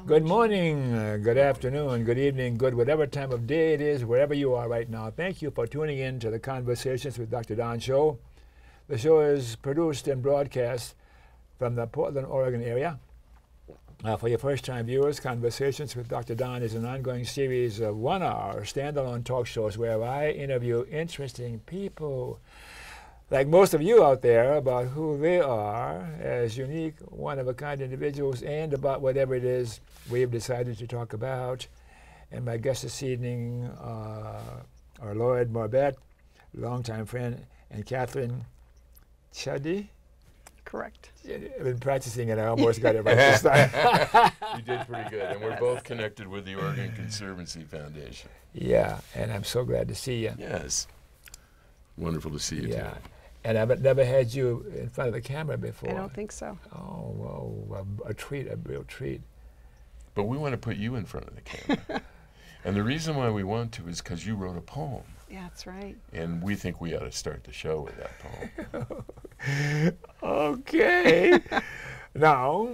Good morning, good afternoon, good evening, good whatever time of day it is, wherever you are right now. Thank you for tuning in to the Conversations with Dr. Don show. The show is produced and broadcast from the Portland, Oregon area. For your first-time viewers, Conversations with Dr. Don is an ongoing series of one-hour standalone talk shows where I interview interesting people, like most of you out there, about who they are as unique, one-of-a-kind individuals and about whatever it is we've decided to talk about. And my guests this evening are Lloyd Morbett, longtime friend, and Catherine Chuddy. Correct. I've been practicing it. I almost got it right this time. You did pretty good. And we're both connected with the Oregon Conservancy Foundation. Yeah, and I'm so glad to see you. Yes. Wonderful to see you, Yeah. too. And I've never had you in front of the camera before. I don't think so. Oh, well, a treat, a real treat. But we want to put you in front of the camera. And the reason why we want to is because you wrote a poem. Yeah, that's right. And we think we ought to start the show with that poem. Okay. Now,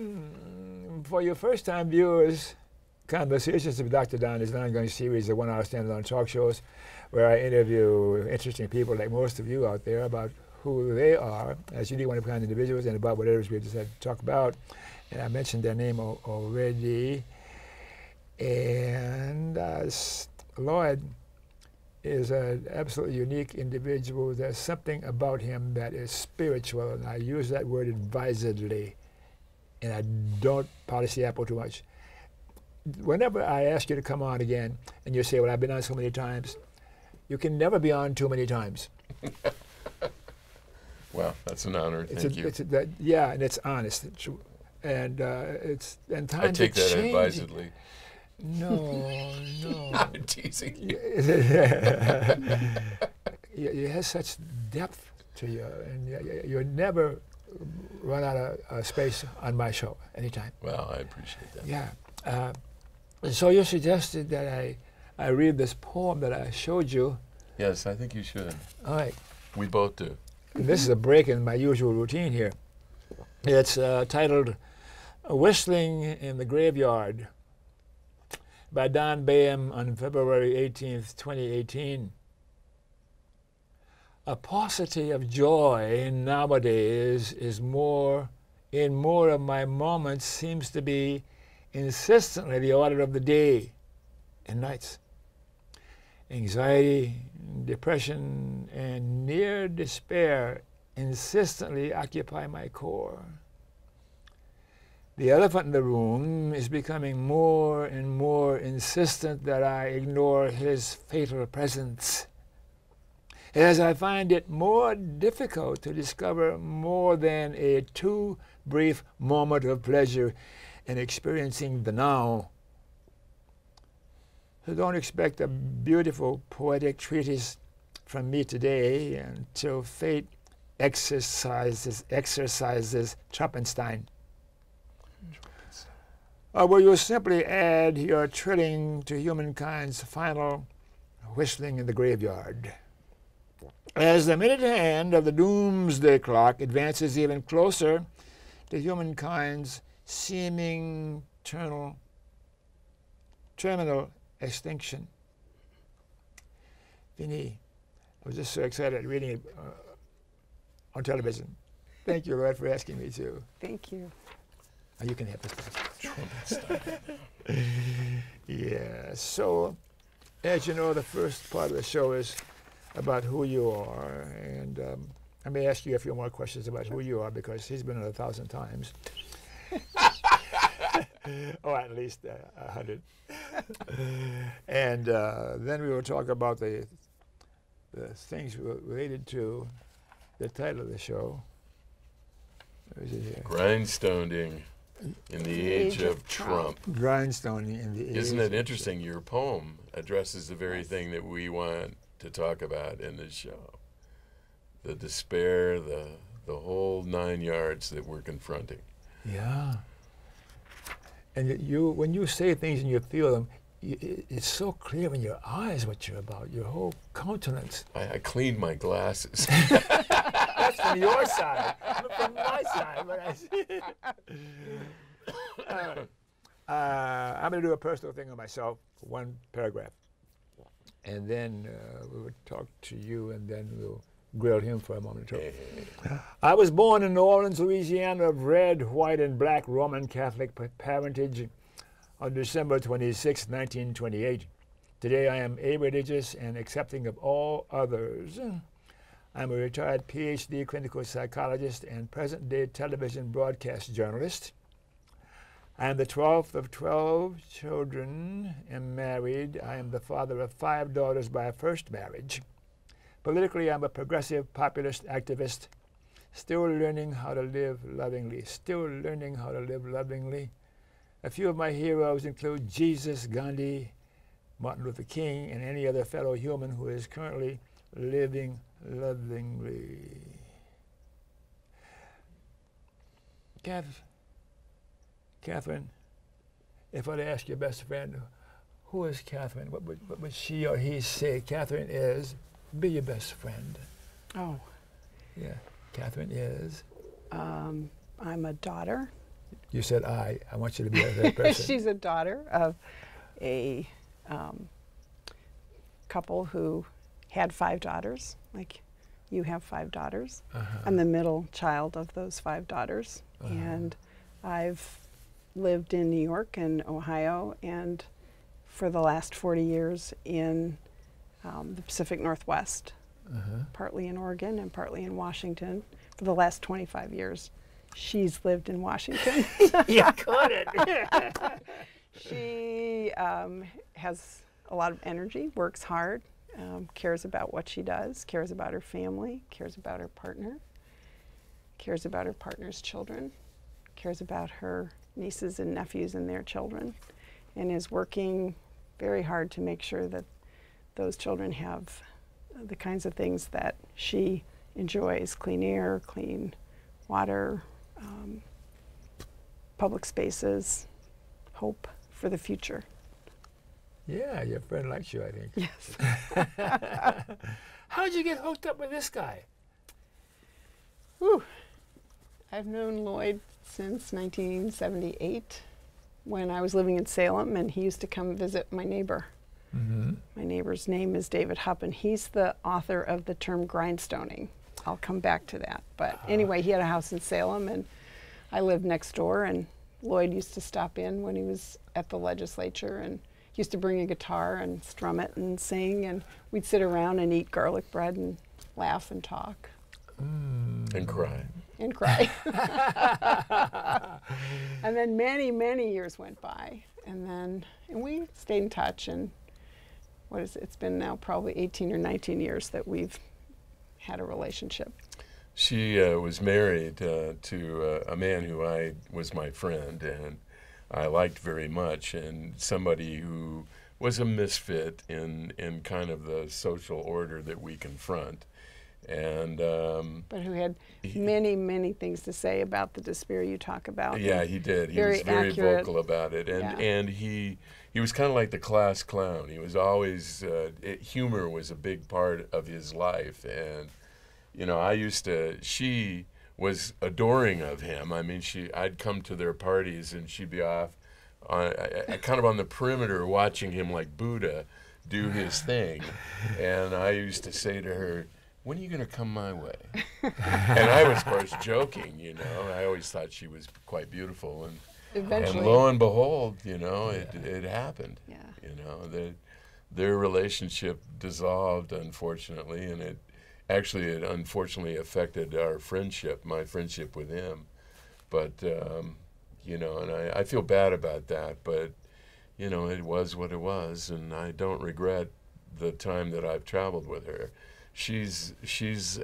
for your first-time viewers, Conversations with Dr. Don is an ongoing series of one-hour standalone talk shows where I interview interesting people like most of you out there about who they are as unique, one-of-a-kind individuals and about what it is we decided to talk about. And I mentioned their name already. And Lloyd is an absolutely unique individual. There's something about him that is spiritual, and I use that word advisedly, and I don't polish the apple too much. Whenever I ask you to come on again, and you say, well, I've been on so many times, you can never be on too many times. Well, that's an honor. Thank you. Yeah, and it's honest. And times I take that advisedly. No. I'm teasing you. You have such depth to you, and you never run out of space on my show anytime. Well, I appreciate that. Yeah. So you suggested that I read this poem that I showed you. Yes, I think you should. All right. We both do. And this is a break in my usual routine here. It's titled Whistling in the Graveyard by Don Baham on February 18th, 2018. A paucity of joy nowadays is more of my moments seems to be insistently the order of the day and nights. Anxiety, depression, and near despair insistently occupy my core. The elephant in the room is becoming more and more insistent that I ignore his fatal presence, as I find it more difficult to discover more than a too brief moment of pleasure in experiencing the now. So don't expect a beautiful poetic treatise from me today until fate exercises Trappenstein. Will you simply add your trilling to humankind's final whistling in the graveyard? As the minute hand of the doomsday clock advances even closer to humankind's seeming terminal extinction. Vinny, I was just so excited reading it on television. Thank you, Lord, for asking me to. Thank you. Oh, you can have this. Yeah, so as you know, the first part of the show is about who you are, and I may ask you a few more questions about who you are because he's been on 1,000 times. Or at least 100. And then we will talk about the things related to the title of the show. Where is it here? Grindstoning in the age of Trump. Grindstoning in the age. Isn't it interesting? Your poem addresses the very thing that we want to talk about in this show. The despair, the whole 9 yards that we're confronting. Yeah. And when you say things and you feel them, it's so clear in your eyes what you're about, your whole countenance. I cleaned my glasses. That's from your side. From my side, but I see. I'm going to do a personal thing on myself, one paragraph. And then we will talk to you, and then we'll grill him for a moment or two. I was born in New Orleans, Louisiana, of red, white, and black Roman Catholic parentage on December 26, 1928. Today I am a-religious and accepting of all others. I'm a retired PhD clinical psychologist and present-day television broadcast journalist. I am the 12th of 12 children, am married. I am the father of 5 daughters by a first marriage. Politically, I'm a progressive populist activist, still learning how to live lovingly, still learning how to live lovingly. A few of my heroes include Jesus, Gandhi, Martin Luther King, and any other fellow human who is currently living lovingly. Catherine, if I'd ask your best friend, who is Catherine? What would she or he say? Catherine is, be your best friend. Oh. Yeah, Catherine is. I'm a daughter. You said I want you to be a third person. She's a daughter of a couple who had 5 daughters, like you have 5 daughters. I'm the middle child of those 5 daughters. And I've lived in New York and Ohio, and for the last 40 years in the Pacific Northwest, partly in Oregon and partly in Washington. For the last 25 years, she's lived in Washington. You caught it. She has a lot of energy, works hard, cares about what she does, cares about her family, cares about her partner, cares about her partner's children, cares about her nieces and nephews and their children, and is working very hard to make sure that those children have the kinds of things that she enjoys: clean air, clean water, public spaces, hope for the future. Yeah, your friend likes you, I think. Yes. How'd you get hooked up with this guy? Whew. I've known Lloyd since 1978, when I was living in Salem, and he used to come visit my neighbor. My neighbor's name is David Hupp, and he's the author of the term grindstoning. I'll come back to that. But anyway, he had a house in Salem, and I lived next door, and Lloyd used to stop in when he was at the legislature, and he used to bring a guitar and strum it and sing, and we'd sit around and eat garlic bread and laugh and talk. And cry. And cry. And then many, many years went by, and we stayed in touch, and it's been now probably 18 or 19 years that we've had a relationship. She was married to a man who was my friend and I liked very much, and somebody who was a misfit in kind of the social order that we confront. And but who had many, many things to say about the despair you talk about. Yeah, he did. He was very vocal about it, and he was kind of like the class clown. He was always humor was a big part of his life, and you know, she was adoring of him. I mean, I'd come to their parties and she'd be off kind of on the perimeter watching him like Buddha do his thing, and I used to say to her, when are you going to come my way? And I was, of course, joking, you know. I always thought she was quite beautiful. And eventually, and lo and behold, you know, it happened. Yeah. You know, their relationship dissolved, unfortunately, and it unfortunately affected our friendship, my friendship with him. But, you know, and I feel bad about that, but, you know, it was what it was, and I don't regret the time that I've traveled with her. She's,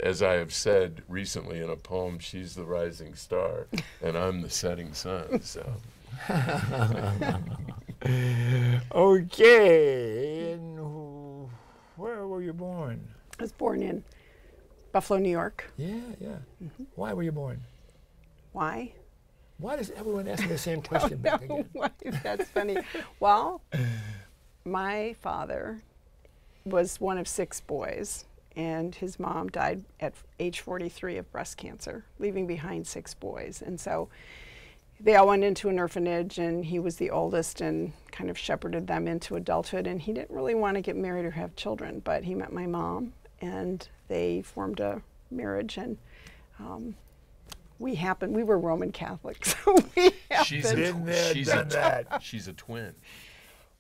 as I have said recently in a poem, she's the rising star, and I'm the setting sun. So. Okay. And where were you born? I was born in Buffalo, New York. Yeah, yeah. Why were you born? Why? Why does everyone ask me the same question back again? Why? That's funny. Well, my father was one of 6 boys, and his mom died at age 43 of breast cancer, leaving behind 6 boys. And so they all went into an orphanage, and he was the oldest and kind of shepherded them into adulthood. And he didn't really want to get married or have children, but he met my mom, and they formed a marriage. And we were Roman Catholics, so we She's a twin,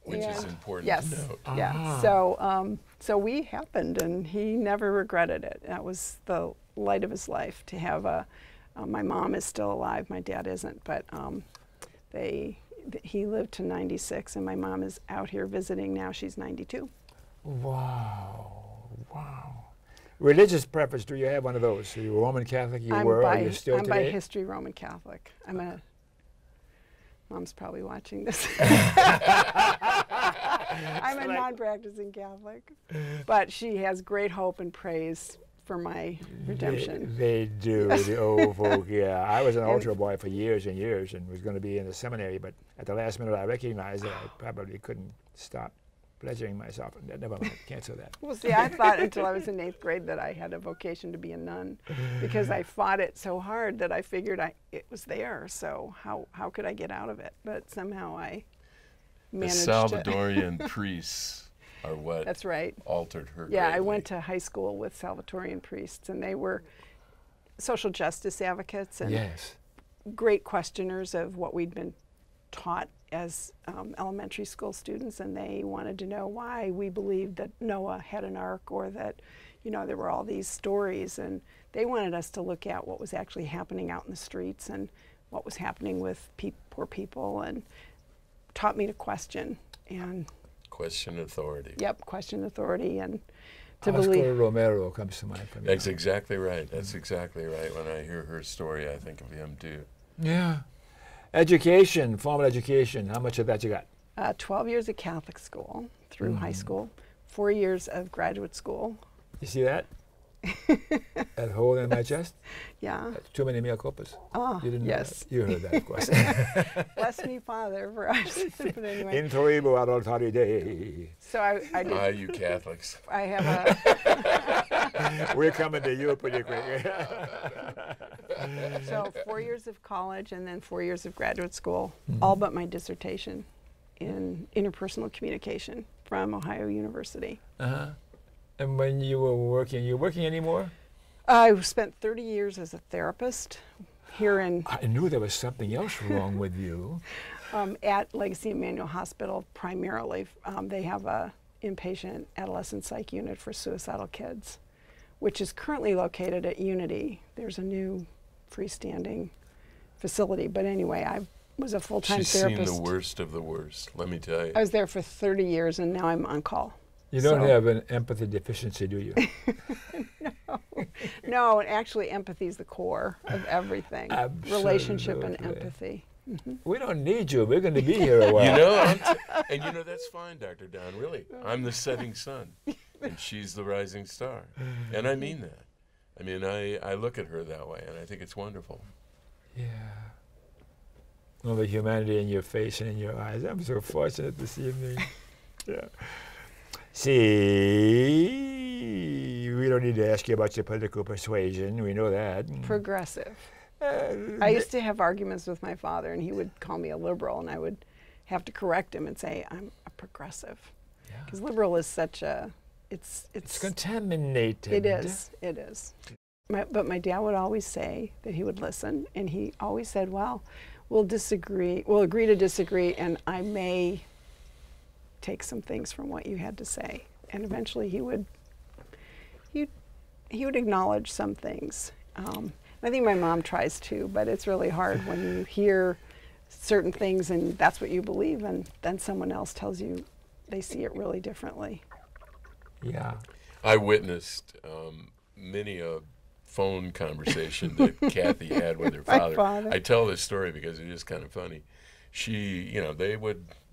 which is important to note. Yeah. So we happened, and he never regretted it. That was the light of his life, to have my mom is still alive, my dad isn't, but he lived to 96, and my mom is out here visiting now. She's 92. Wow. Religious preference, do you have one of those? Are you a Roman Catholic? Are you still today? I'm by history Roman Catholic. Mom's probably watching this. I'm a non-practicing Catholic. But she has great hope and praise for my redemption. They do, the old folk, yeah. I was an altar boy for years and years and was going to be in the seminary, but at the last minute I recognized that I probably couldn't stop pleasuring myself. Never mind, cancel that. Well, see, I thought until I was in 8th grade that I had a vocation to be a nun, because I fought it so hard that I figured it was there, so how could I get out of it? But somehow I managed the Salvadorian priests are what That's right. altered her Yeah, greatly. I went to high school with Salvatorian priests, and they were social justice advocates and great questioners of what we'd been taught as elementary school students, and they wanted to know why we believed that Noah had an ark, or that, there were all these stories, and they wanted us to look at what was actually happening out in the streets and what was happening with poor people, and taught me to question and question authority. Yep, question authority, and to Oscar believe. Romero comes to mind for me. That's exactly right. That's exactly right. When I hear her story, I think of him too. Yeah. Education, formal education, how much of that you got? 12 years of Catholic school through high school, 4 years of graduate school. You see that? That hole in my chest? Yeah. That's too many mea culpas. Oh, You didn't know yes. that. You heard that, of course. Bless me, Father, for us. But anyway, In Toribo Adultari Dei. so I did. You Catholics. I have We're coming to you pretty quick. so 4 years of college and then 4 years of graduate school, all but my dissertation in interpersonal communication from Ohio University. Uh-huh. And when you were working anymore? I spent 30 years as a therapist here in I knew there was something else wrong with you. at Legacy Emmanuel Hospital primarily. They have a inpatient adolescent psych unit for suicidal kids, which is currently located at Unity. There's a new freestanding facility. But anyway, I was a full-time therapist. She's seen the worst of the worst, let me tell you. I was there for 30 years, and now I'm on call. You don't have an empathy deficiency, do you? No, actually, empathy is the core of everything. Relationship and empathy. We don't need you. We're going to be here a while. And that's fine, Dr. Don, really. I'm the setting sun, and she's the rising star. And I mean that. I mean, I look at her that way, and I think it's wonderful. Yeah. All the humanity in your face and in your eyes. I'm so fortunate this evening. Yeah. See, we don't need to ask you about your political persuasion. We know that. Progressive. I used to have arguments with my father, and he would call me a liberal, and I would have to correct him and say, I'm a progressive. Because liberal is such a, it's contaminated. It is. But my dad would always say that he would listen, and he always said, well, we'll agree to disagree, and I may take some things from what you had to say. And eventually he would acknowledge some things. I think my mom tries to, but it's really hard when you hear certain things and that's what you believe, and then someone else tells you they see it really differently. Yeah. I witnessed many a phone conversation that Kathy had with her father. I tell this story because it is kind of funny.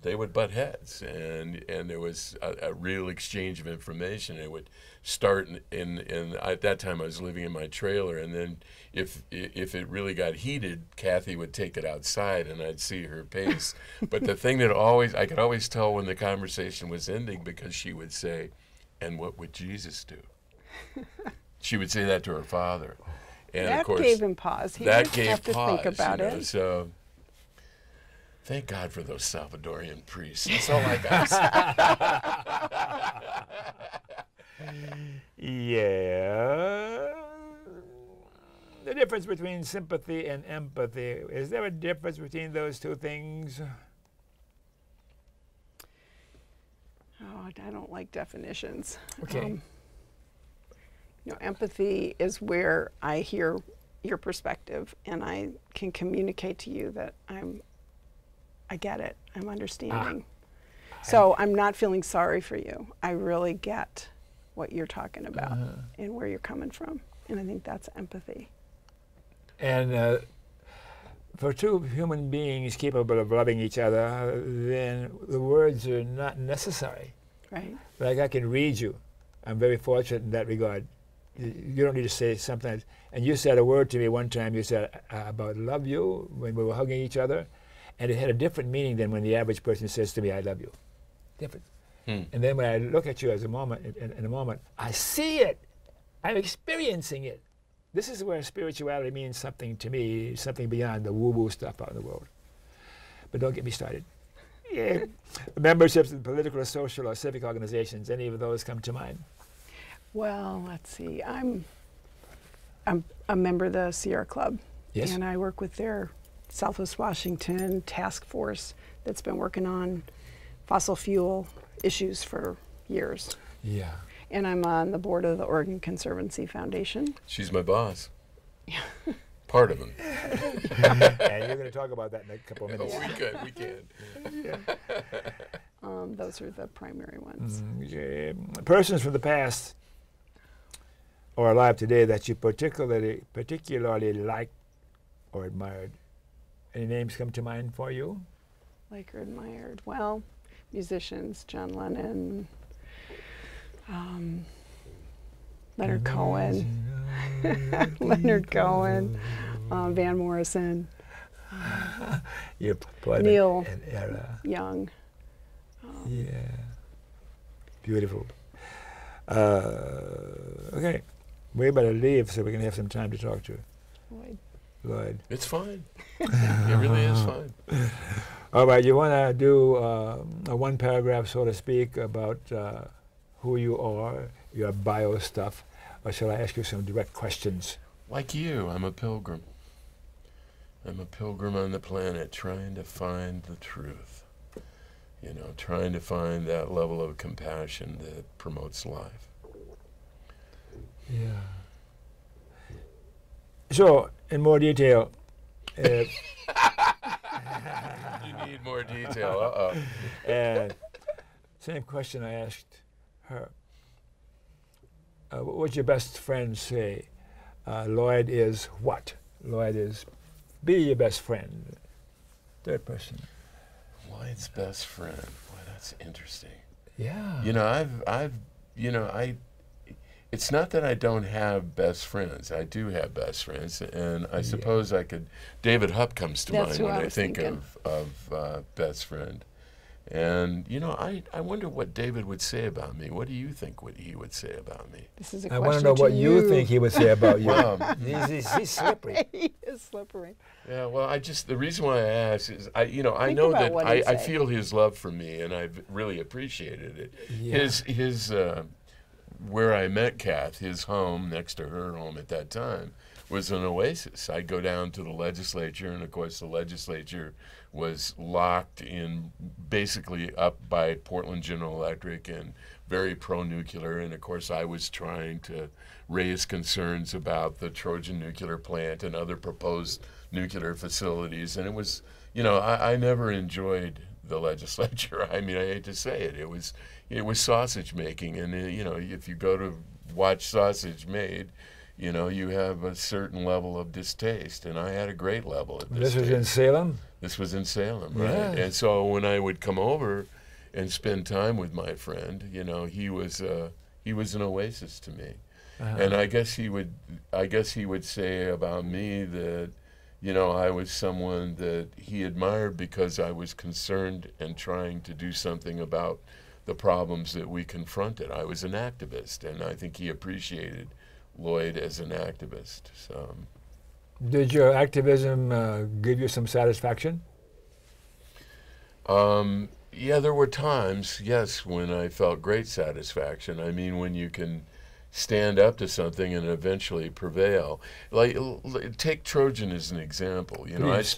They would butt heads, and there was a real exchange of information. It would start in at that time I was living in my trailer, and then if it really got heated, Kathy would take it outside, and I'd see her pace. But the thing that I could always tell when the conversation was ending, because she would say, "And what would Jesus do?" She would say that to her father, and that of course gave him pause. He that would gave have to pause, think about it. So. Thank God for those Salvadorian priests. That's all I got. Yeah. The difference between sympathy and empathy, is there a difference between those two things? Oh, I don't like definitions. Okay. Empathy is where I hear your perspective and I can communicate to you that I get it, I'm understanding. So I'm not feeling sorry for you. I really get what you're talking about and where you're coming from. And I think that's empathy. And for two human beings capable of loving each other, then the words are not necessary. Right. Like I can read you. I'm very fortunate in that regard. You don't need to say something. And you said a word to me one time, you said about love you when we were hugging each other, and it had a different meaning than when the average person says to me, I love you. Different. And then when I look at you as a moment, in a moment, I see it. I'm experiencing it. This is where spirituality means something to me, something beyond the woo-woo stuff out in the world. But don't get me started. Yeah. Memberships in political or social or civic organizations, any of those come to mind? Well, let's see. I'm a member of the Sierra Club. Yes. And I work with their Southwest Washington task force that's been working on fossil fuel issues for years. Yeah. And I'm on the board of the Oregon Conservancy Foundation. She's my boss. Part of him. And you're going to talk about that in a couple of minutes. We can. Those are the primary ones. Persons from the past or alive today that you particularly liked or admired. Any names come to mind for you? Like or admired. Well, musicians, John Lennon, Leonard Cohen, Leonard Cohen, Van Morrison, You're part of Neil an era. Young. Yeah. Beautiful. Okay. We better leave so we can have some time to talk to Lloyd. It's fine. It really is fine. All right. You want to do a one paragraph, so to speak, about who you are, your bio stuff, or shall I ask you some direct questions? Like you, I'm a pilgrim. I'm a pilgrim on the planet trying to find the truth. You know, trying to find that level of compassion that promotes life. Yeah. So, in more detail, You need more detail. and same question I asked her. What would your best friend say? Lloyd is what? Lloyd is be your best friend. Third person. Lloyd's best friend. Boy, that's interesting. Yeah. You know, it's not that I don't have best friends. I do have best friends, and I suppose I could. David Hupp comes to mind when I think of best friend. And, you know, I wonder what David would say about me. What do you think he would say about me? This is a I question want to know what you think he would say about you. He's slippery. He is slippery. Yeah, well, the reason why I ask is, I Think know about that what he'd I say. feel his love for me, and I've really appreciated it. Yeah. His where I met Kath, his home next to her home at that time, was an oasis. I'd go down to the legislature, and of course the legislature was locked in, basically up by Portland General Electric and very pro-nuclear, and of course I was trying to raise concerns about the Trojan nuclear plant and other proposed nuclear facilities, and it was, you know, I never enjoyed the legislature. I mean, I hate to say it, it was sausage making, and you know, if you go to watch sausage made, you know, you have a certain level of distaste, and I had a great level of distaste. This was in Salem? This was in Salem, right? Yes. And so when I would come over and spend time with my friend, you know, he was an oasis to me. And I guess he would say about me that, you know, I was someone that he admired because I was concerned and trying to do something about the problems that we confronted. I was an activist, and I think he appreciated Lloyd as an activist. So, Did your activism give you some satisfaction? Yeah, there were times, yes, when I felt great satisfaction. I mean, when you can stand up to something and eventually prevail. Like, take Trojan as an example. You know, Please.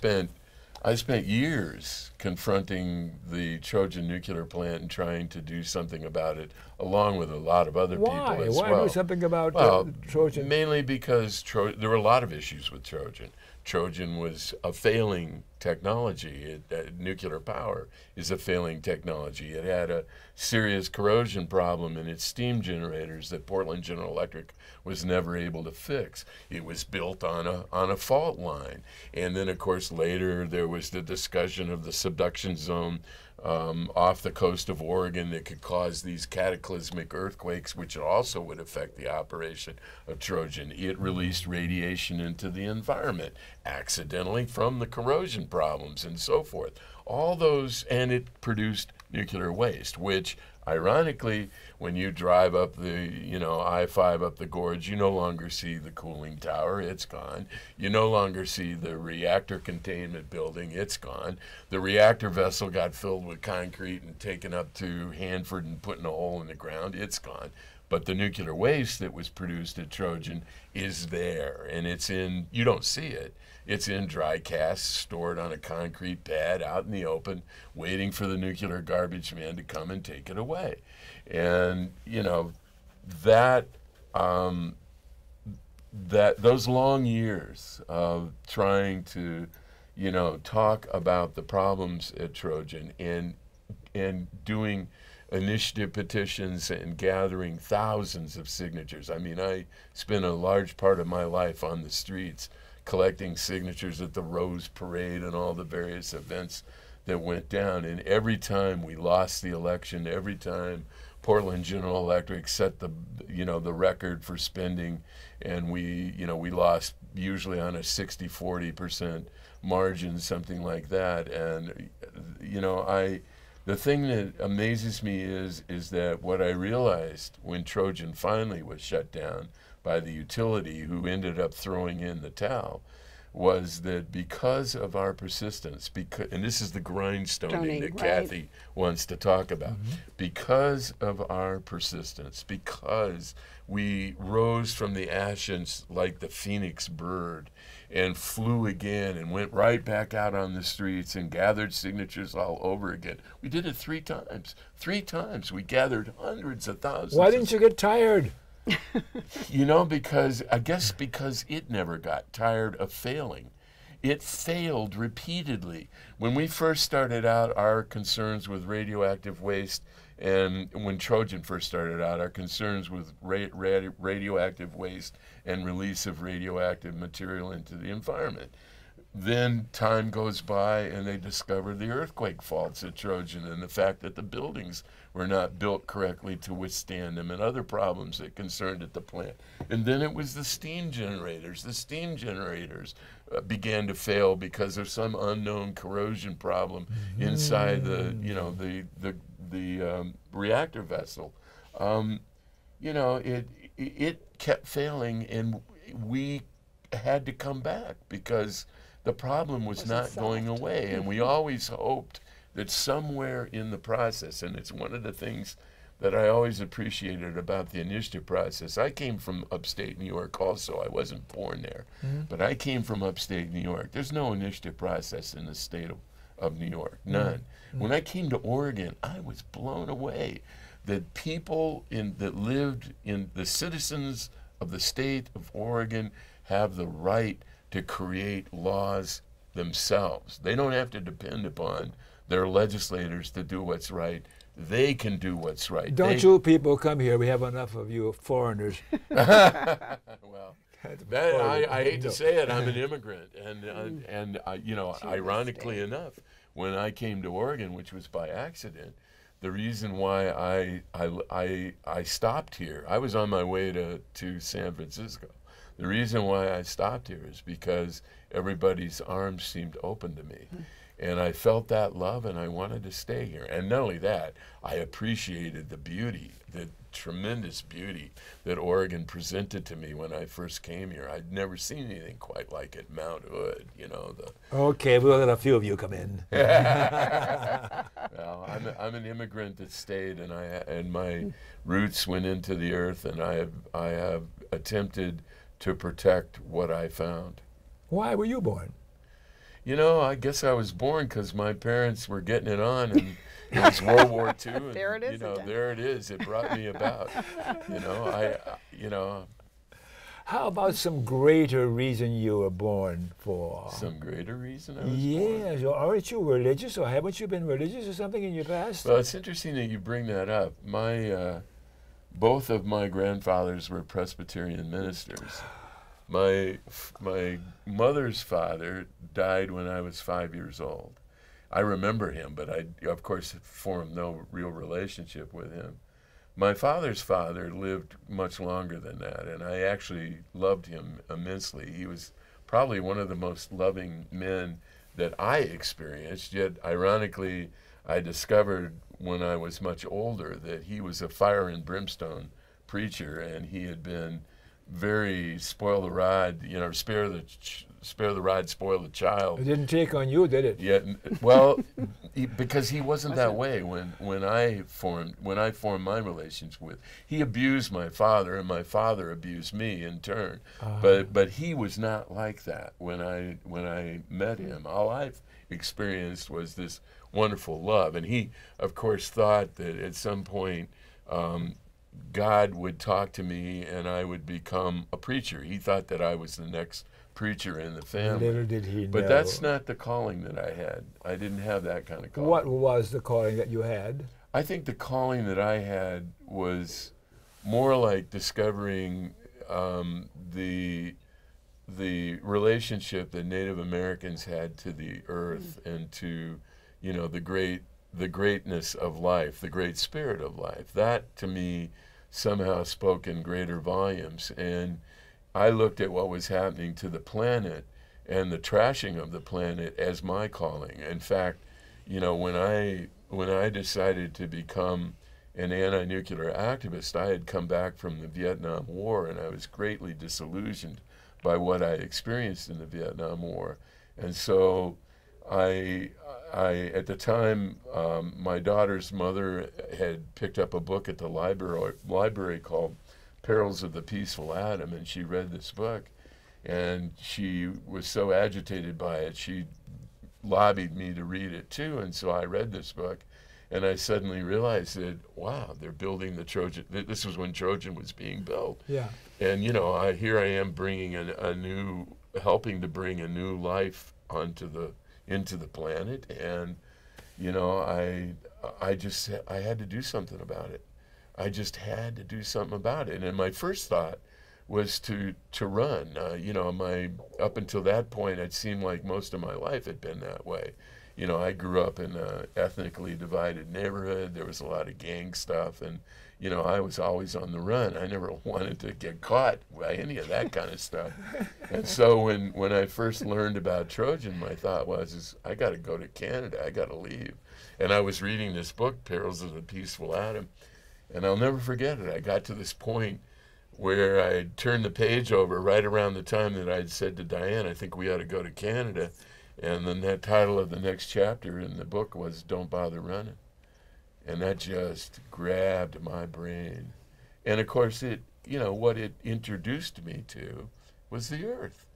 I spent years confronting the Trojan nuclear plant and trying to do something about it, along with a lot of other people as Why well. do something about Well, Trojan? mainly because there were a lot of issues with Trojan. Trojan was a failing technology. Nuclear power is a failing technology. It had a serious corrosion problem in its steam generators that Portland General Electric was never able to fix. It was built on a fault line. And then, of course, later there was the discussion of the subduction zone off the coast of Oregon that could cause these cataclysmic earthquakes, which also would affect the operation of Trojan. It released radiation into the environment accidentally from the corrosion problems and so forth. All those, and it produced nuclear waste, which ironically, when you drive up the, I-5 up the gorge, you no longer see the cooling tower, it's gone. You no longer see the reactor containment building, it's gone. The reactor vessel got filled with concrete and taken up to Hanford and put in a hole in the ground, it's gone. But the nuclear waste that was produced at Trojan is there, and it's in, you don't see it. It's in dry casts stored on a concrete pad out in the open, waiting for the nuclear garbage man to come and take it away. And, that those long years of trying to, talk about the problems at Trojan and doing initiative petitions and gathering thousands of signatures. I mean, I spent a large part of my life on the streets collecting signatures at the Rose Parade and all the various events that went down. And every time we lost the election, every time Portland General Electric set the record for spending, and we lost usually on a 60-40% margin, something like that. And the thing that amazes me is that what I realized when Trojan finally was shut down by the utility, who ended up throwing in the towel, was that because of our persistence, and this is the grindstoning that Kathy wants to talk about, because of our persistence, because we rose from the ashes like the phoenix bird and flew again and went right back out on the streets and gathered signatures all over again. We did it 3 times. 3 times. We gathered hundreds of thousands. Why didn't you get tired? Because it never got tired of failing. It failed repeatedly. When we first started out, our concerns with radioactive waste, and when Trojan first started out, our concerns with radioactive waste and release of radioactive material into the environment. Then time goes by and they discover the earthquake faults at Trojan and the fact that the buildings were not built correctly to withstand them and other problems that concerned at the plant. And then it was the steam generators. The steam generators began to fail because of some unknown corrosion problem inside the reactor vessel. It kept failing, and we had to come back because the problem was not going away, and we always hoped that somewhere in the process, and it's one of the things that I always appreciated about the initiative process. I came from upstate New York also. I wasn't born there, but I came from upstate New York. There's no initiative process in the state of New York, none. When I came to Oregon, I was blown away that people that lived in, the citizens of the state of Oregon have the right to create laws themselves. They don't have to depend upon their legislators to do what's right. They can do what's right. Don't you people come here. We have enough of you foreigners. Well, I hate to say it, I'm an immigrant. And ironically enough, when I came to Oregon, which was by accident, the reason why I stopped here, I was on my way to San Francisco. The reason why I stopped here is because everybody's arms seemed open to me. And I felt that love, and I wanted to stay here. And not only that, I appreciated the beauty that tremendous beauty that Oregon presented to me when I first came here. I'd never seen anything quite like it. Mount Hood, you know. Okay, we'll let a few of you come in. Well, I'm an immigrant that stayed, and my roots went into the earth, and I have attempted to protect what I found. Why were you born? You know, I guess I was born because my parents were getting it on, and it was World War II. And, there it is. You know, again. there it is. It brought me about. You know, How about some greater reason you were born for? Some greater reason I was born? Yes, or aren't you religious, or haven't you been religious or something in your past? Well, it's interesting that you bring that up. Both of my grandfathers were Presbyterian ministers. My mother's father died when I was 5 years old. I remember him, but I, of course, formed no real relationship with him. My father's father lived much longer than that, and I actually loved him immensely. He was probably one of the most loving men that I experienced, yet ironically, I discovered when I was much older that he was a fire and brimstone preacher, and he had been very spoil the rod, you know, spare the rod, spoil the child. It didn't take on you, did it? Yeah, well, because he wasn't that way when I formed my relations with. He abused my father, and my father abused me in turn. But he was not like that when I met him. All I've experienced was this wonderful love, and he, of course, thought that at some point God would talk to me and I would become a preacher. He thought that I was the next preacher in the family. Little did he know. But that's not the calling that I had. I didn't have that kind of calling. What was the calling that you had? I think the calling that I had was more like discovering the relationship that Native Americans had to the earth and to, you know, the greatness of life, the great spirit of life. That, to me, somehow spoke in greater volumes. And I looked at what was happening to the planet and the trashing of the planet as my calling. In fact, you know, when I decided to become an anti-nuclear activist, I had come back from the Vietnam War, and I was greatly disillusioned by what I experienced in the Vietnam War. And so I at the time, my daughter's mother had picked up a book at the library called Perils of the Peaceful Atom, and she read this book, and she was so agitated by it, she lobbied me to read it too, and so I read this book, and I suddenly realized that, wow, they're building the Trojan. This was when Trojan was being built. Yeah. And, you know, here I am bringing helping to bring a new life into the planet, and, you know, I had to do something about it. I just had to do something about it. And my first thought was to run. You know, up until that point, it seemed like most of my life had been that way. You know, I grew up in an ethnically divided neighborhood. There was a lot of gang stuff, and, you know, I was always on the run. I never wanted to get caught by any of that kind of stuff. And so when I first learned about Trojan, my thought was, I got to go to Canada. I got to leave. And I was reading this book, Perils of the Peaceful Atom, and I'll never forget it. I got to this point where I turned the page over right around the time that I'd said to Diane, I think we ought to go to Canada. And then that title of the next chapter in the book was Don't Bother Running. And that just grabbed my brain. And of course, what it introduced me to was the earth.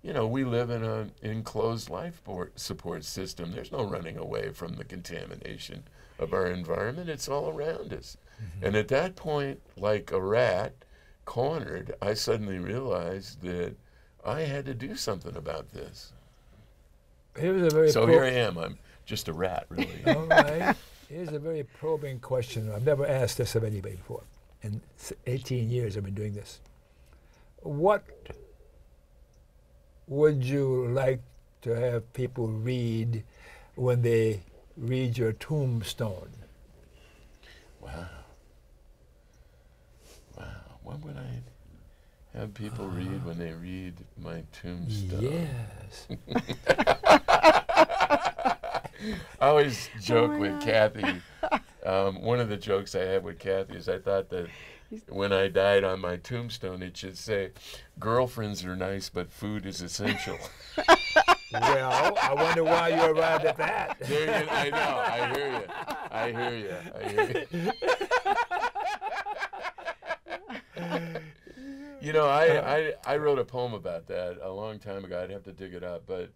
You know, we live in an enclosed life support system. There's no running away from the contamination of our environment. It's all around us. Mm-hmm. And at that point, like a rat cornered, I suddenly realized that I had to do something about this. So here I am. I'm just a rat, really. All right. Here's a very probing question. I've never asked this of anybody before. In 18 years I've been doing this. What would you like to have people read when they read your tombstone? Wow. What would I have people read when they read my tombstone? Yes. I always joke with Kathy. One of the jokes I had with Kathy is I thought that when I died on my tombstone, it should say, "Girlfriends are nice, but food is essential." Well, I wonder why you arrived at that. There you, I know. I hear you. I hear you. I hear you. You know, I wrote a poem about that a long time ago. I'd have to dig it up, but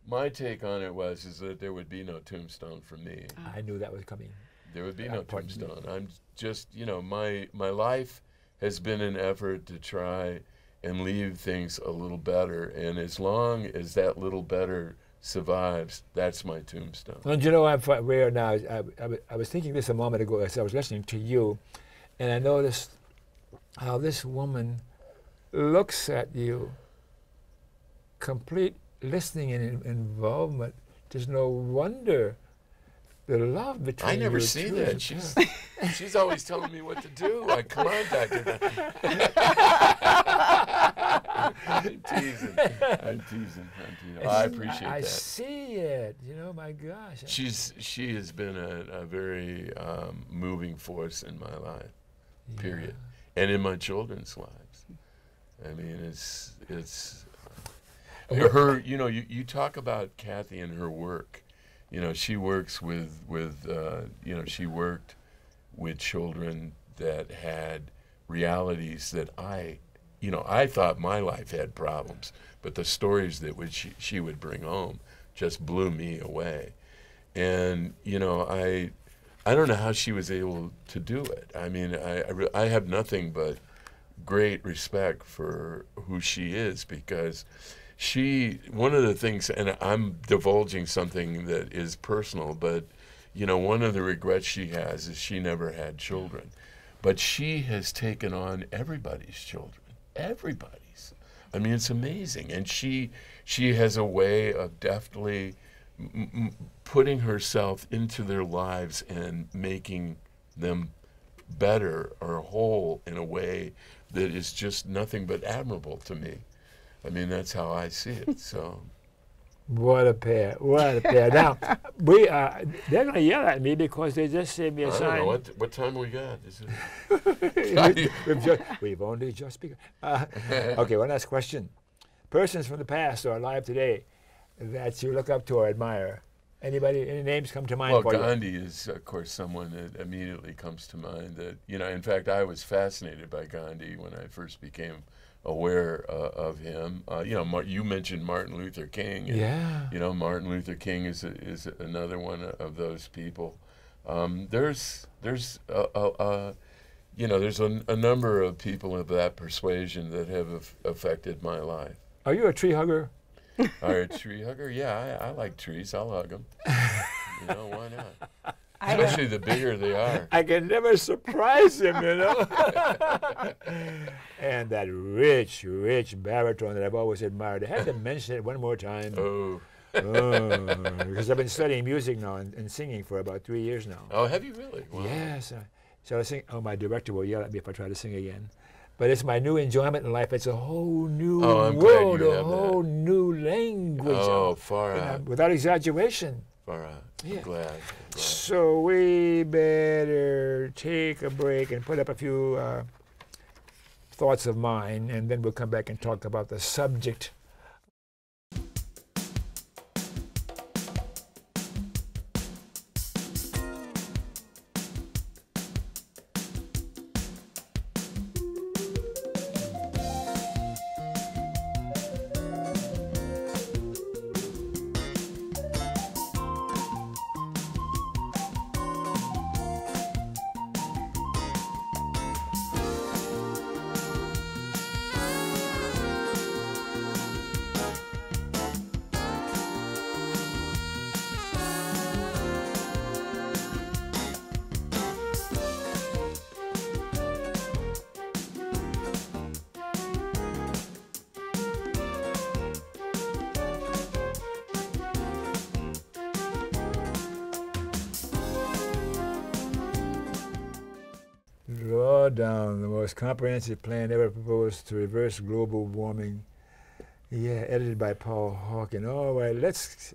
my take on it is that there would be no tombstone for me. I knew that was coming. There would be no tombstone. I'm just, you know, my life has been an effort to try and leave things a little better, and as long as that little better survives, that's my tombstone. And you know, where now? I was thinking this a moment ago as I was listening to you, and I noticed how this woman looks at you, complete listening and involvement. There's no wonder the love between you. I never see that. She's always telling me what to do. I contacted her. I'm teasing. I'm teasing. I appreciate that. I see it. You know, my gosh. She has been a very moving force in my life, period, and in my children's lives. I mean, it's her. You know, you talk about Kathy and her work. You know, she works with you know, she worked with children that had realities that I thought my life had problems, but the stories that she would bring home just blew me away. And, you know, I don't know how she was able to do it. I mean, I have nothing but great respect for who she is, because one of the things, and I'm divulging something that is personal, but, you know, one of the regrets she has is she never had children. But she has taken on everybody's children, everybody's. I mean, it's amazing. And she has a way of deftly putting herself into their lives and making them better or whole in a way that is just nothing but admirable to me. I mean, that's how I see it. So, what a pair! What a pair! Now, they're going to yell at me because they just sent me a sign. I don't know what time we got. Is it? we've only just begun. Okay, one last question: persons from the past or alive today that you look up to or admire. Anybody? Any names come to mind? Well, for Gandhi you? is, of course, someone that immediately comes to mind. That, you know, in fact, I was fascinated by Gandhi when I first became aware of him. You know, you mentioned Martin Luther King. And, yeah. You know, Martin Luther King is another one of those people. There's you know, there's a number of people of that persuasion that have affected my life. Are you a tree hugger? Are you a tree hugger? Yeah, I like trees. I'll hug them. You know, why not? Especially the bigger they are. I can never surprise him, you know. And that rich, rich baritone that I've always admired. I had to mention it one more time. Oh. Because I've been studying music now and singing for about 3 years now. Oh, have you really? Wow. Yes. So I sing. Oh, my director will yell at me if I try to sing again. But it's my new enjoyment in life. It's a whole new world, a whole new language. Oh, far out. Without exaggeration. Far out. Yeah. I'm glad. So we better take a break and put up a few thoughts of mine, and then we'll come back and talk about the subject. Draw down the most comprehensive plan ever proposed to reverse global warming Yeah, edited by Paul Hawken. All right, let's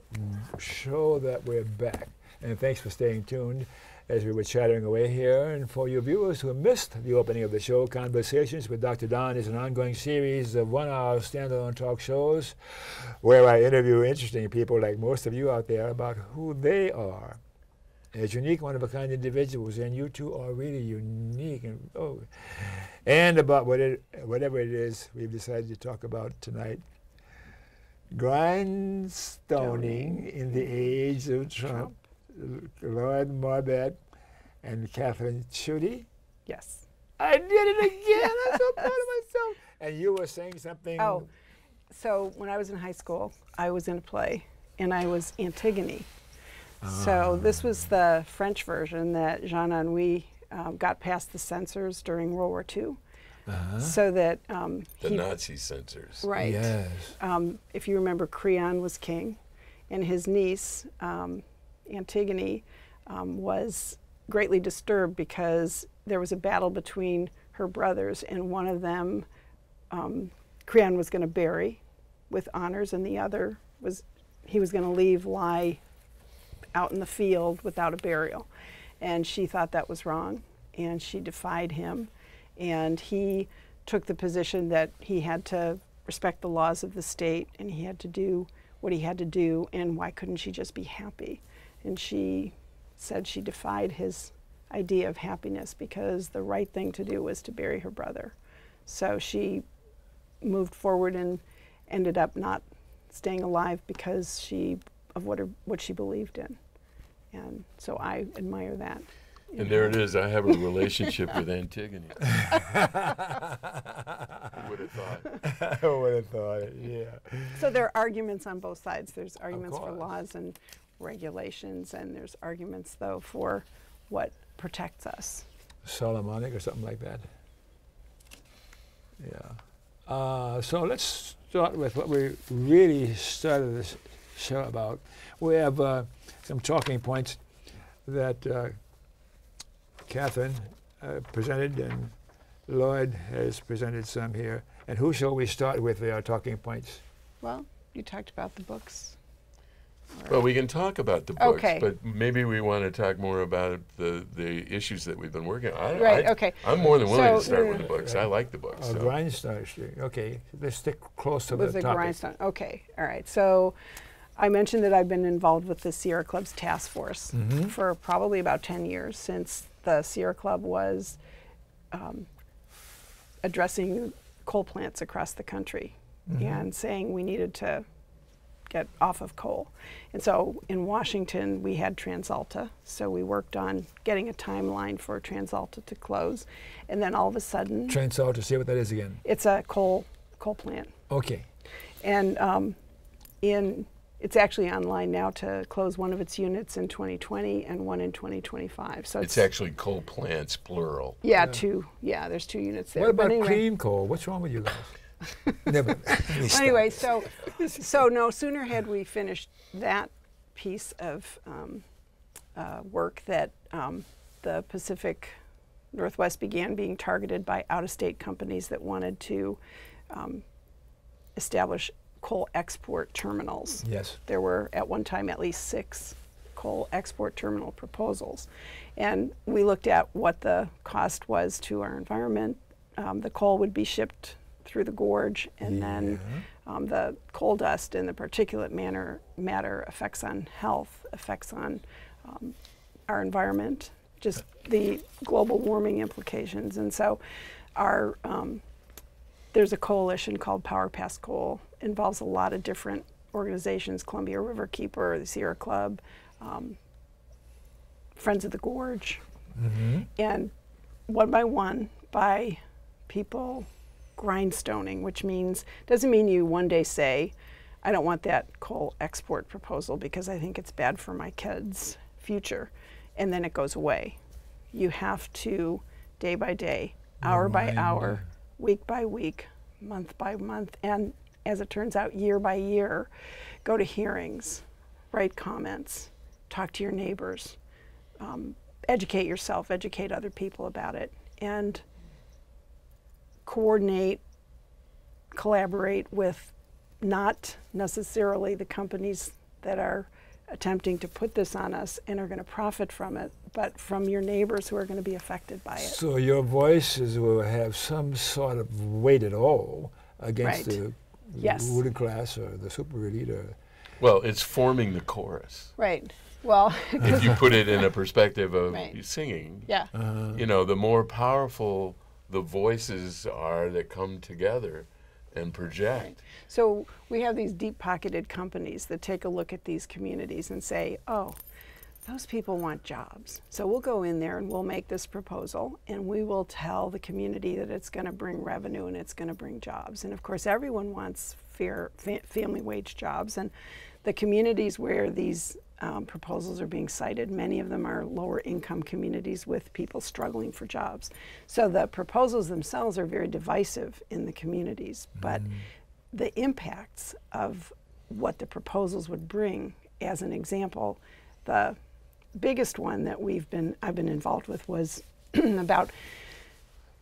show that we're back. And thanks for staying tuned as we were chattering away here. And for you viewers who missed the opening of the show, Conversations with Dr. Don is an ongoing series of one-hour standalone talk shows where I interview interesting people like most of you out there about who they are as unique, one-of-a-kind individuals, and you two are really unique. And about whatever it is we've decided to talk about tonight. Grindstoning in the age of Trump. Lloyd Marbett and Catherine Chudy. Yes. I did it again. I'm so proud of myself. And you were saying something. Oh, so when I was in high school, I was in a play, and I was Antigone. So this was the French version that Jean Anouilh got past the censors during World War II. So that the Nazi censors. Right. Yes. If you remember, Creon was king, and his niece, Antigone, was greatly disturbed because there was a battle between her brothers, and one of them Creon was going to bury with honors, and the other he was going to lie out in the field without a burial. And she thought that was wrong, and she defied him, and he took the position that he had to respect the laws of the state, and he had to do what he had to do, and why couldn't she just be happy? And she said she defied his idea of happiness because the right thing to do was to bury her brother. So she moved forward and ended up not staying alive because of what she believed in. And so I admire that. And there it is. I have a relationship with Antigone. Who would have thought? Who would have thought it, yeah. So there are arguments on both sides. There's arguments for laws and regulations, and there's arguments, though, for what protects us. Solomonic or something like that. Yeah. So let's start with what we really started this show about. We have some talking points that Catherine presented, and Lloyd has presented some here. And who shall we start with our talking points? Well, you talked about the books. Well, we can talk about the books, Okay. but maybe we want to talk more about the issues that we've been working on. Okay. I'm more than willing to start with the books. I like the books. So. Grindstoning. Okay, let's stick close to the topic. Grindstone. Okay, all right. So I mentioned that I've been involved with the Sierra Club's task force for probably about 10 years, since the Sierra Club was addressing coal plants across the country and saying we needed to get off of coal. And so in Washington, we had TransAlta. So we worked on getting a timeline for TransAlta to close. And then all of a sudden... TransAlta, say what that is again. It's a coal plant. Okay. And it's actually online now to close one of its units in 2020 and one in 2025. So it's actually coal plants, plural. Yeah, there's 2 units there. What about clean coal? What's wrong with you guys? Never. Anyway, so no sooner had we finished that piece of work that the Pacific Northwest began being targeted by out-of-state companies that wanted to establish coal export terminals. Yes. There were at one time at least 6 coal export terminal proposals. And we looked at what the cost was to our environment. The coal would be shipped through the gorge, and then the coal dust and the particulate matter effects on health, effects on our environment, just the global warming implications. And so there's a coalition called Power Past Coal. Involves a lot of different organizations: Columbia Riverkeeper, the Sierra Club, Friends of the Gorge. And one by one, by people grindstoning, which doesn't mean you one day say, I don't want that coal export proposal because I think it's bad for my kids' future, and then it goes away. You have to, day by day, hour by hour, week by week, month by month, and as it turns out, year by year, go to hearings, write comments, talk to your neighbors, educate yourself, educate other people about it, and coordinate, collaborate with not necessarily the companies that are attempting to put this on us and are going to profit from it, but from your neighbors who are going to be affected by it. So your voices will have some sort of weight at all against the ruling class or the super elite. Well, it's forming the chorus. Right. Well, if you put it in a perspective of singing, you know, the more powerful the voices are that come together and project. Right. So we have these deep-pocketed companies that take a look at these communities and say, oh, those people want jobs. So we'll go in there and we'll make this proposal and we will tell the community that it's going to bring revenue and it's going to bring jobs. And of course, everyone wants fair family wage jobs. And the communities where these proposals are being cited, many of them are lower income communities with people struggling for jobs. So the proposals themselves are very divisive in the communities, but the impacts of what the proposals would bring, as an example, the biggest one that I've been involved with was about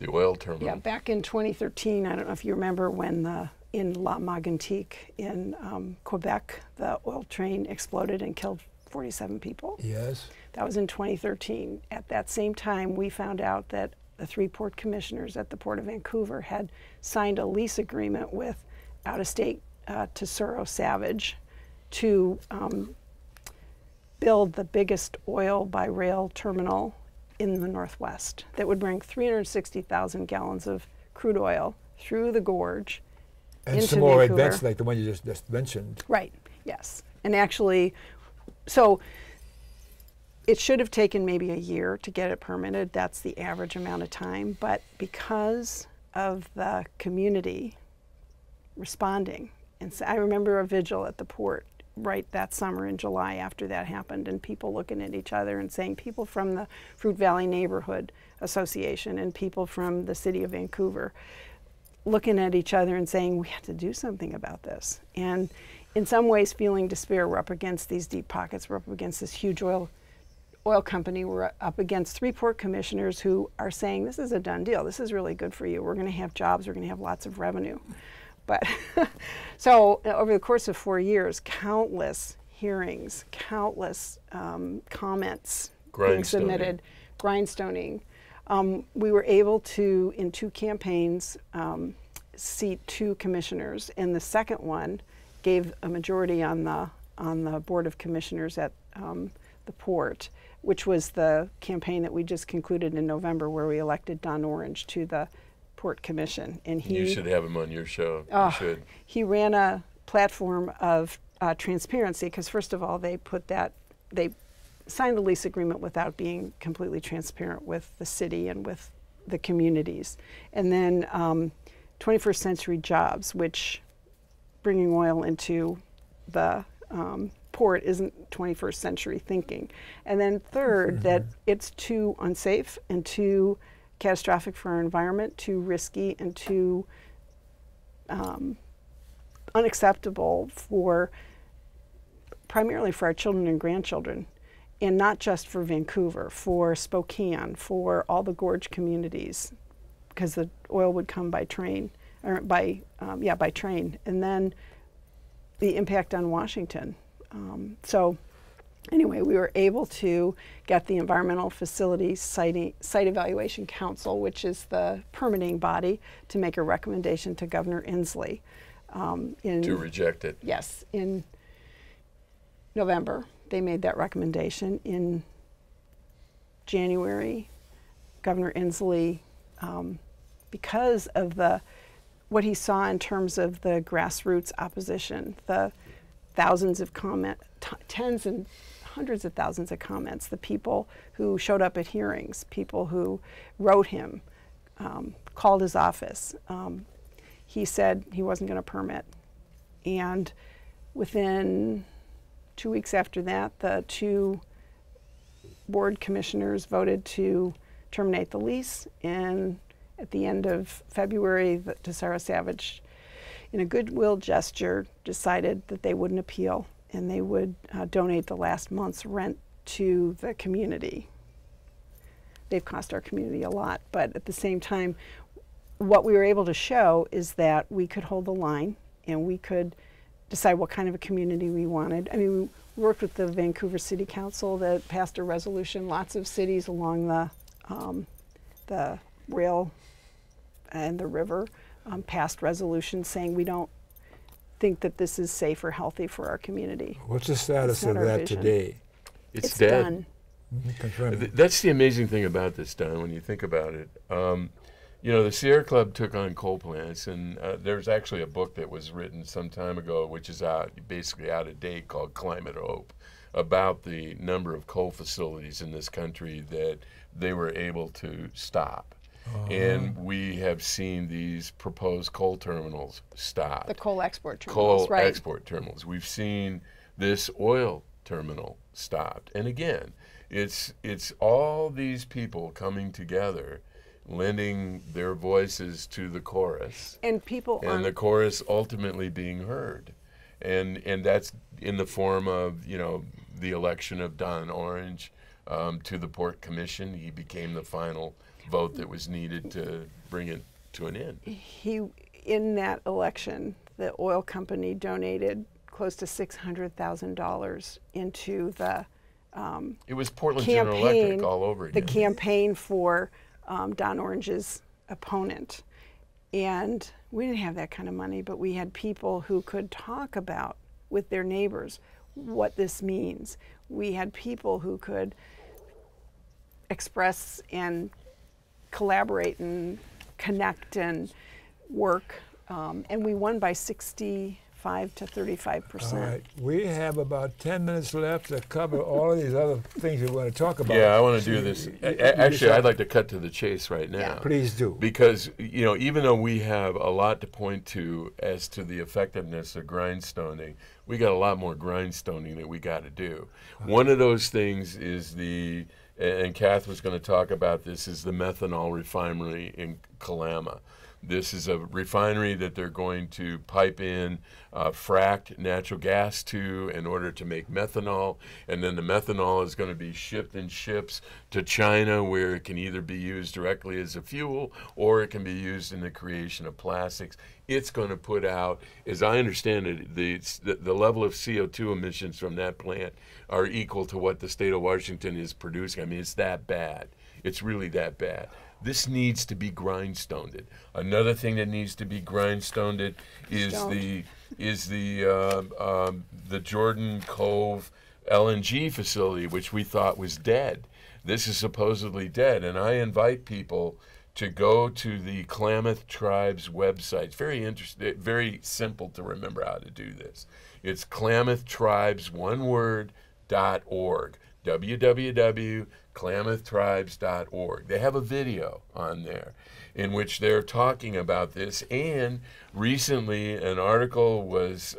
the oil terminal. Yeah, back in 2013, I don't know if you remember when in La Magantique in Quebec, the oil train exploded and killed 47 people. Yes. That was in 2013. At that same time, we found out that the 3 port commissioners at the Port of Vancouver had signed a lease agreement with out-of-state Tesoro Savage to build the biggest oil by rail terminal in the Northwest that would bring 360,000 gallons of crude oil through the gorge and into some more Vancouver. events like the one you just mentioned. Right, yes. And actually, so it should have taken maybe a year to get it permitted. That's the average amount of time. But because of the community responding, and so I remember a vigil at the port right that summer in July after that happened, and people looking at each other and saying, people from the Fruit Valley Neighborhood Association and people from the city of Vancouver looking at each other and saying, we have to do something about this. And in some ways feeling despair. We're up against these deep pockets. We're up against this huge oil company. We're up against 3 port commissioners who are saying, this is a done deal. This is really good for you. We're going to have jobs. We're going to have lots of revenue. But so over the course of 4 years, countless hearings, countless comments being submitted, grindstoning. We were able to, in 2 campaigns, seat 2 commissioners, and the second one gave a majority on the Board of Commissioners at the port, which was the campaign that we just concluded in November, where we elected Don Orange to the Port Commission. And you should have him on your show. You should. He ran a platform of transparency, because first of all, they signed the lease agreement without being completely transparent with the city and with the communities. And then 21st Century Jobs, which bringing oil into the port isn't 21st century thinking. And then third, that it's too unsafe and too catastrophic for our environment, too risky and too unacceptable primarily for our children and grandchildren. And not just for Vancouver, for Spokane, for all the gorge communities, because the oil would come by train, or by train, and then the impact on Washington. So anyway, we were able to get the Environmental Facilities Site Evaluation Council, which is the permitting body, to make a recommendation to Governor Inslee. To reject it. Yes, in November. They made that recommendation. In January, Governor Inslee, because of what he saw in terms of the grassroots opposition, the thousands of tens and hundreds of thousands of comments, the people who showed up at hearings, people who wrote him, called his office, he said he wasn't going to permit. And within 2 weeks after that, the 2 board commissioners voted to terminate the lease, and at the end of February, the Tesoro Savage, in a goodwill gesture, decided that they wouldn't appeal and they would donate the last month's rent to the community. They've cost our community a lot, but at the same time, what we were able to show is that we could hold the line and we could decide what kind of a community we wanted. I mean, we worked with the Vancouver City Council that passed a resolution. Lots of cities along the rail and the river passed resolutions saying we don't think that this is safe or healthy for our community. What's the status of that today? It's dead. Done. That's the amazing thing about this, Don, when you think about it. You know, the Sierra Club took on coal plants, and there's actually a book that was written some time ago, which is basically out of date, called Climate Hope, about the number of coal facilities in this country that they were able to stop. And we have seen these proposed coal terminals stop. The coal export terminals, Coal export terminals. We've seen this oil terminal stopped. And again, it's all these people coming together, lending their voices to the chorus. And people and the chorus ultimately being heard. And that's in the form of, you know, the election of Don Orange to the Port Commission. He became the final vote that was needed to bring it to an end. In that election, the oil company donated close to $600,000 into the it was Portland General Electric all over again. The campaign for Don Orange's opponent. And we didn't have that kind of money, but we had people who could talk about with their neighbors what this means. We had people who could express and collaborate and connect and work, and we won by 65 to 35%. All right, we have about 10 minutes left to cover all of these other things we want to talk about. Yeah, I want to do this. Actually, I'd like to cut to the chase right now. Yeah. Please do. Because, you know, even though we have a lot to point to as to the effectiveness of grindstoning, we got a lot more grindstoning that we got to do. One of those things is and Kath was going to talk about this, is the methanol refinery in Kalama. This is a refinery that they're going to pipe in fracked natural gas to in order to make methanol, and then the methanol is going to be shipped in ships to China, where it can either be used directly as a fuel or it can be used in the creation of plastics. It's going to put out, as I understand it, the level of CO2 emissions from that plant are equal to what the state of Washington is producing. I mean, it's that bad. It's really that bad. This needs to be grindstoned. Another thing that needs to be grindstoned is the Jordan Cove LNG facility, which we thought was dead. This is supposedly dead, and I invite people to go to the Klamath Tribe's website. It's very interesting, very simple to remember how to do this. It's Klamath Tribes, one word, .org. www.klamathtribes.org. They have a video on there in which they're talking about this, and recently an article was,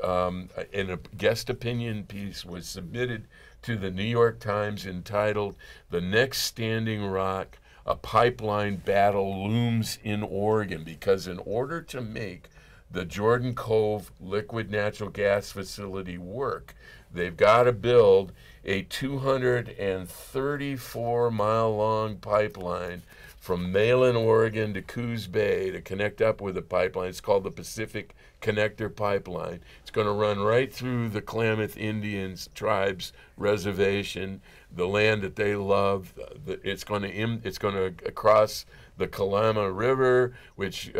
in a guest opinion piece was submitted to the New York Times entitled, "The Next Standing Rock, a Pipeline Battle Looms in Oregon," because in order to make the Jordan Cove liquid natural gas facility work, they've got to build a 234-mile-long pipeline from Malin, Oregon to Coos Bay to connect up with a pipeline. It's called the Pacific Connector Pipeline. It's going to run right through the Klamath Indians Tribes Reservation, the land that they love. It's going to cross the Kalama River, which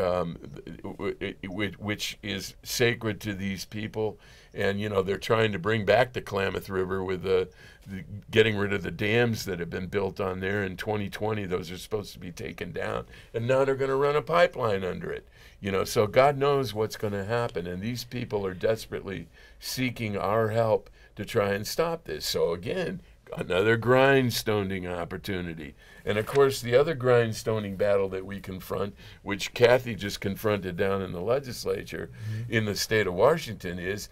is sacred to these people. And, you know, they're trying to bring back the Klamath River with getting rid of the dams that have been built on there. In 2020, those are supposed to be taken down. And now they're going to run a pipeline under it. You know, so God knows what's going to happen. And these people are desperately seeking our help to try and stop this. So again, another grindstoning opportunity. And of course, the other grindstoning battle that we confront, which Kathy just confronted down in the legislature in the state of Washington, is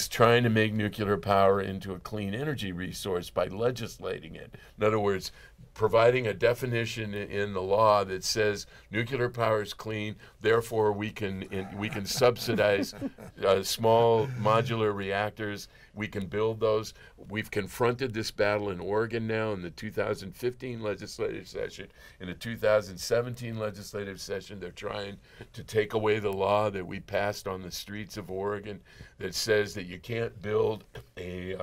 trying to make nuclear power into a clean energy resource by legislating it. In other words, providing a definition in the law that says nuclear power is clean, therefore we can subsidize small modular reactors. We can build those. We've confronted this battle in Oregon now in the 2015 legislative session. In the 2017 legislative session, they're trying to take away the law that we passed on the streets of Oregon that says that you can't build a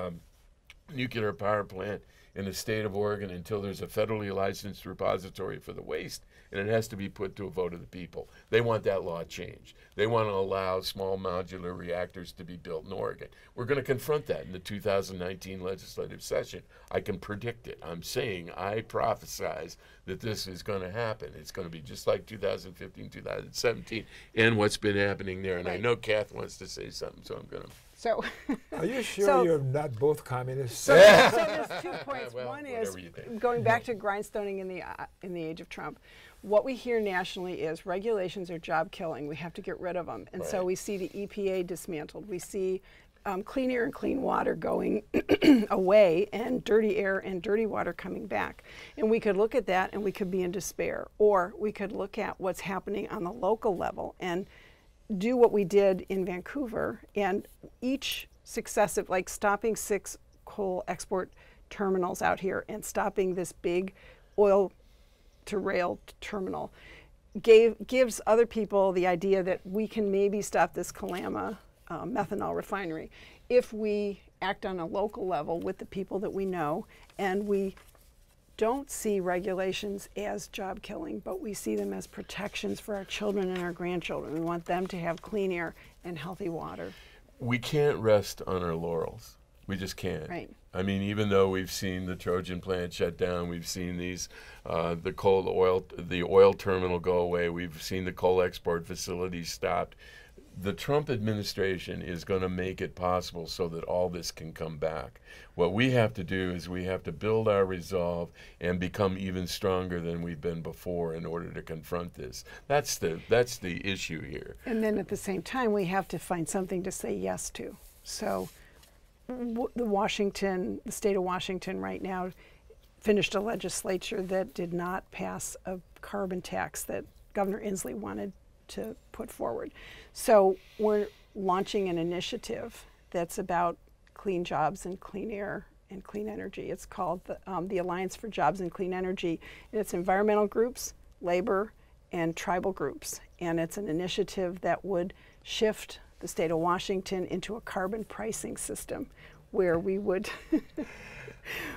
nuclear power plant in the state of Oregon until there's a federally licensed repository for the waste, and it has to be put to a vote of the people. They want that law changed. They want to allow small modular reactors to be built in Oregon. We're going to confront that in the 2019 legislative session. I can predict it. I'm saying, I prophesize that this is going to happen. It's going to be just like 2015, 2017, and what's been happening there. And I know Kath wants to say something, so I'm going to. So, are you sure you're not both communists? So there's 2 points. Well, one is going back to grindstoning in the age of Trump. What we hear nationally is regulations are job killing. We have to get rid of them, and so we see the EPA dismantled. We see clean air and clean water going away, and dirty air and dirty water coming back. And we could look at that, and we could be in despair, or we could look at what's happening on the local level and do what we did in Vancouver, and each successive, like stopping 6 coal export terminals out here and stopping this big oil to rail terminal gives other people the idea that we can maybe stop this Kalama methanol refinery if we act on a local level with the people that we know, and we don't see regulations as job killing, but we see them as protections for our children and our grandchildren. We want them to have clean air and healthy water. We can't rest on our laurels. We just can't. Right. I mean, even though we've seen the Trojan plant shut down, we've seen these, the oil terminal go away, we've seen the coal export facilities stopped. The Trump administration is going to make it possible so that all this can come back. What we have to do is we have to build our resolve and become even stronger than we've been before in order to confront this. That's the issue here. And then at the same time, we have to find something to say yes to. So the state of Washington right now finished a legislature that did not pass a carbon tax that Governor Inslee wanted to put forward. So we're launching an initiative that's about clean jobs and clean air and clean energy. It's called the Alliance for Jobs and Clean Energy, and it's environmental groups, labor, and tribal groups. And it's an initiative that would shift the state of Washington into a carbon pricing system where we would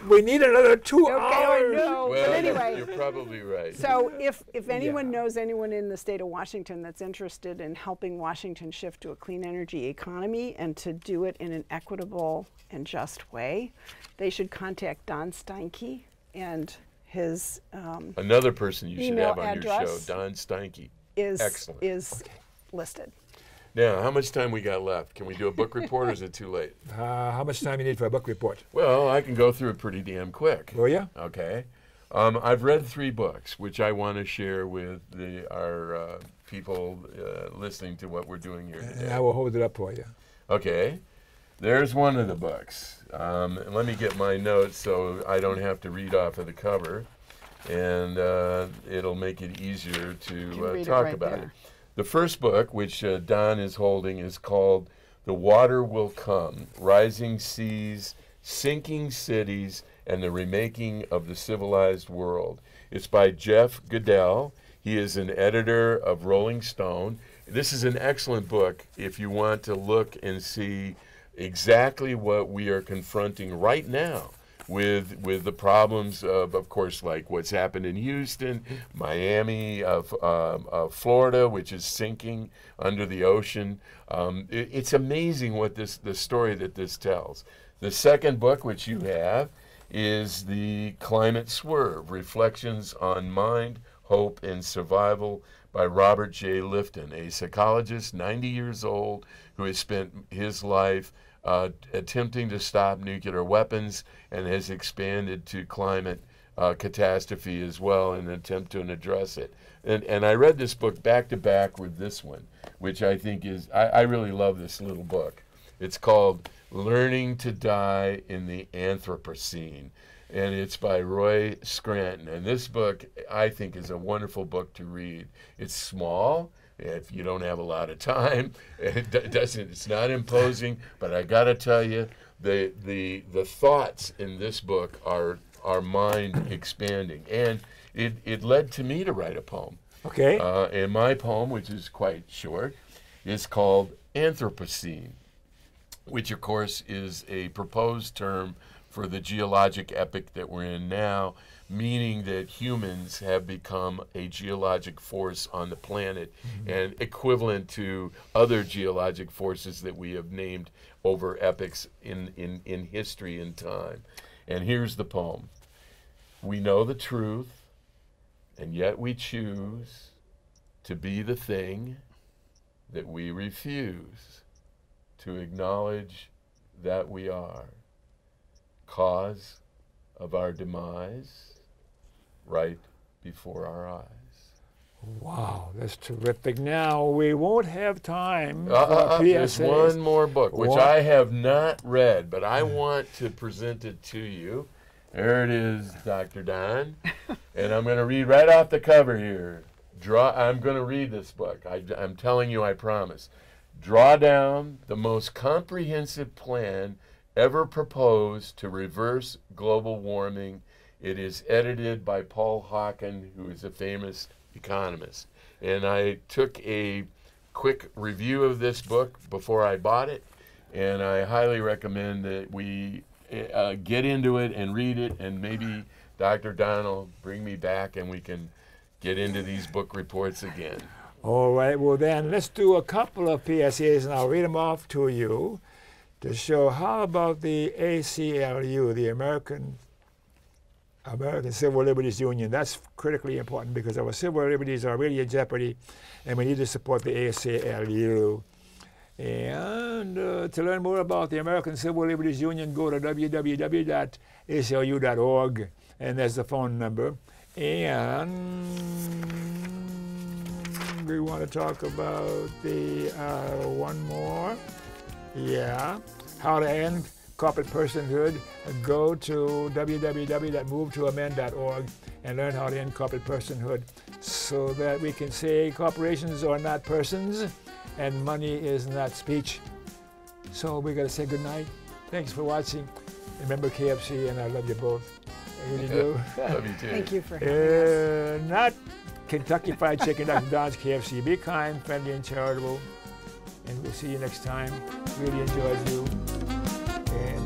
We need another 2 okay, hours. I know. Well, But anyway, you're probably right. so if anyone knows anyone in the state of Washington that's interested in helping Washington shift to a clean energy economy and to do it in an equitable and just way, they should contact Don Steinke, and his another person you should have on your show, address Don Steinke. is listed. Now, how much time we got left? Can we do a book report, or is it too late? How much time you need for a book report? Well, I can go through it pretty damn quick. Oh, yeah? Okay. I've read 3 books, which I want to share with our people listening to what we're doing here today. And I will hold it up for you. Okay. There's one of the books. Let me get my notes so I don't have to read off of the cover, and it'll make it easier to talk about it. The first book, which Don is holding, is called The Water Will Come, Rising Seas, Sinking Cities, and the Remaking of the Civilized World. It's by Jeff Goodell. He is an editor of Rolling Stone. This is an excellent book if you want to look and see exactly what we are confronting right now with the problems of course, like what's happened in Houston, Miami, Florida, which is sinking under the ocean. It's amazing what the story that this tells. The second book, which you have, is The Climate Swerve, Reflections on Mind, Hope, and Survival by Robert J. Lifton, a psychologist, 90 years old, who has spent his life attempting to stop nuclear weapons and has expanded to climate catastrophe as well in an attempt to address it. And I read this book back to back with this one, which I think is, I really love this little book. It's called Learning to Die in the Anthropocene. and it's by Roy Scranton. And this book, I think, is a wonderful book to read. It's small. If you don't have a lot of time, it's not imposing, but I got to tell you, the thoughts in this book are mind expanding, and it led to me to write a poem. Okay. And my poem, which is quite short, is called Anthropocene, which of course is a proposed term for the geologic epoch that we're in now, meaning that humans have become a geologic force on the planet, and equivalent to other geologic forces that we have named over epochs in history and time. And here's the poem. We know the truth, and yet we choose to be the thing that we refuse to acknowledge that we are, cause of our demise right before our eyes. Wow, that's terrific. Now, we won't have time for There's PSAs. one more book, which I have not read, but I want to present it to you. There it is, Dr. Don. And I'm going to read right off the cover here. I'm going to read this book. I'm telling you, I promise. Draw down the most comprehensive plan ever proposed to reverse global warming. It is edited by Paul Hawken, who is a famous economist. And I took a quick review of this book before I bought it, and I highly recommend that we get into it and read it, and maybe Dr. Don will bring me back and we can get into these book reports again. All right, well then, let's do a couple of PSAs and I'll read them off to you to show how about the ACLU, the American Civil Liberties Union. That's critically important because our civil liberties are really in jeopardy and we need to support the ACLU. And to learn more about the American Civil Liberties Union, go to www.aclu.org, and there's the phone number. And we want to talk about the one more. Yeah, how to end corporate personhood. Go to www.movetoamend.org and learn how to end corporate personhood so that we can say corporations are not persons and money is not speech. So we're going to say good night. Thanks for watching. Remember KFC, and I love you both. I really do. Love you too. Thank you for having us. Not Kentucky Fried Chicken, Dr. Don's KFC. Be kind, friendly, and charitable. And we'll see you next time. Really enjoyed you. And